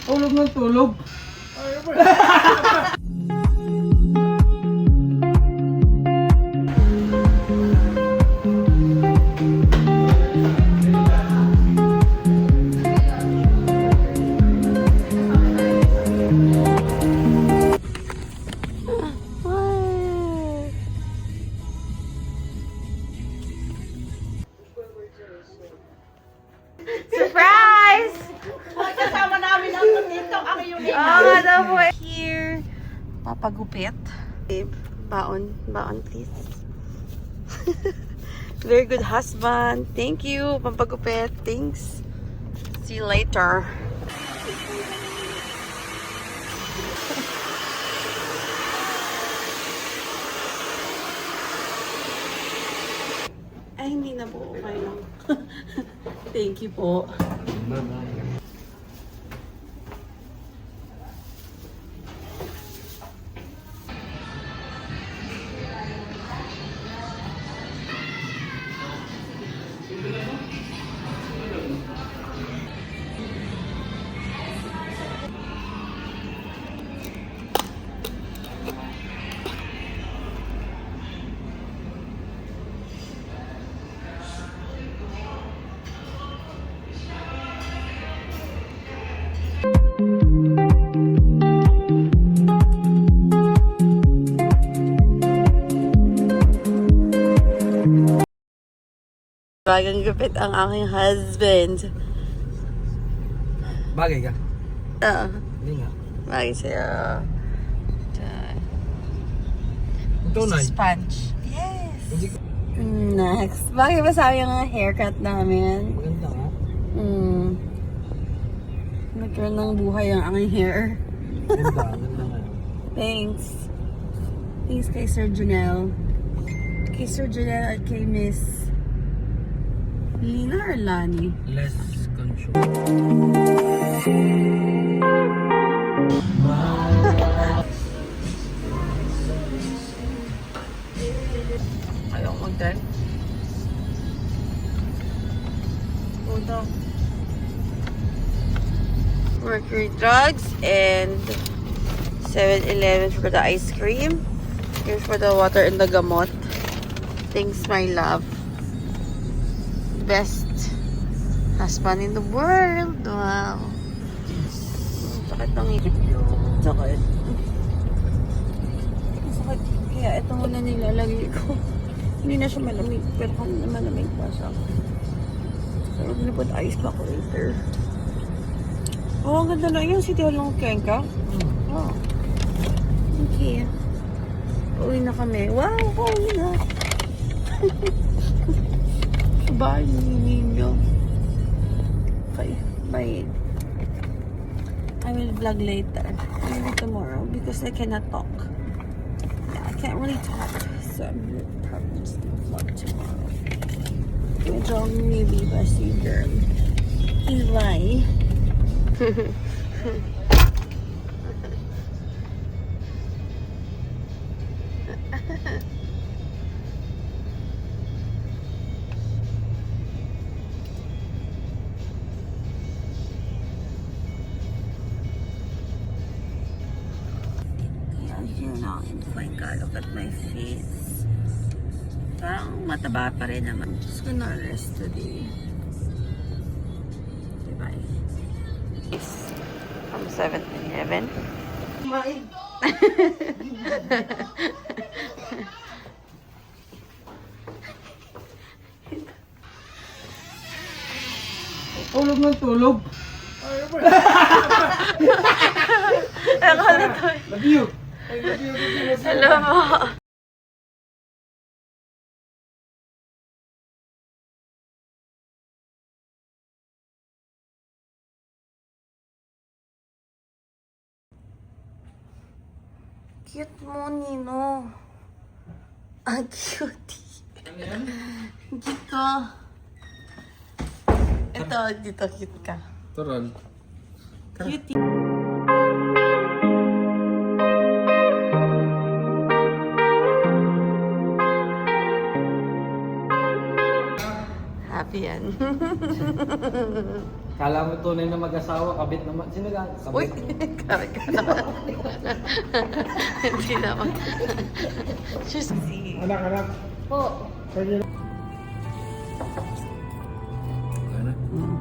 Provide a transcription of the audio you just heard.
Tulog ng tulog. Surprise! Kasama namin ang dito. Ako yung Oh, daw po. Here. Papagupit. Babe, baon. Baon, please. Very good husband. Thank you. Pampagupit. Thanks. See you later. Ay, hindi na po. Okay lang. Thank you po. Bye-bye. Bagang gupit ang aking husband. Bagay ka? Hindi nga. Bagay sa'yo. Tunay. Sponge. Yes! Hindi ko. Next. Bagay ba sa yung haircut namin? Maganda ka. Nagkaroon ng buhay ang aking hair. Ganda nga. Thanks. Thanks kay Sir Junel. Kay Sir Junel at kay Miss Lina or Lani? Less control. Ayaw ko mag-drive. Puto. Mercury Drugs and 7-Eleven for the ice cream. Here's for the water and the gamot. Thanks, my love. Best husband in the world. Wow. Sakit ng ngipin. Sakit. Sakit. Kaya ito muna nilalagay ko. Hindi na siya malamig. Pero kung malamig pa siya. So, we're gonna put ice pack later. Oh, ang ganda na yun. City Hall ng Cuenca. Oh. Okay. Uwi na kami. Wow, uwi na. Bye, ninyo. Okay, bye. I will vlog later. Maybe tomorrow because I cannot talk. Yeah, I can't really talk. So I'm gonna probably just vlog tomorrow. Medyo maybe basi girl. Bye. Here now in Cuenca. Look at my face. Parang mataba pa rin naman. Just gonna rest today. Okay, bye. From 7-Eleven. Tulog ng tulog. Love you. Hello mo. Cute mo, Nino. Ang cute. Dito. Ito, dito cute ka. Turon. Cutie. Happy yan. Kala mo tunay na mag-asawa, kabit naman. Sino ka? Uy! Kari ka naman. Hindi naman. Just see. Anak. Po. Pwede na. Ano? Mm.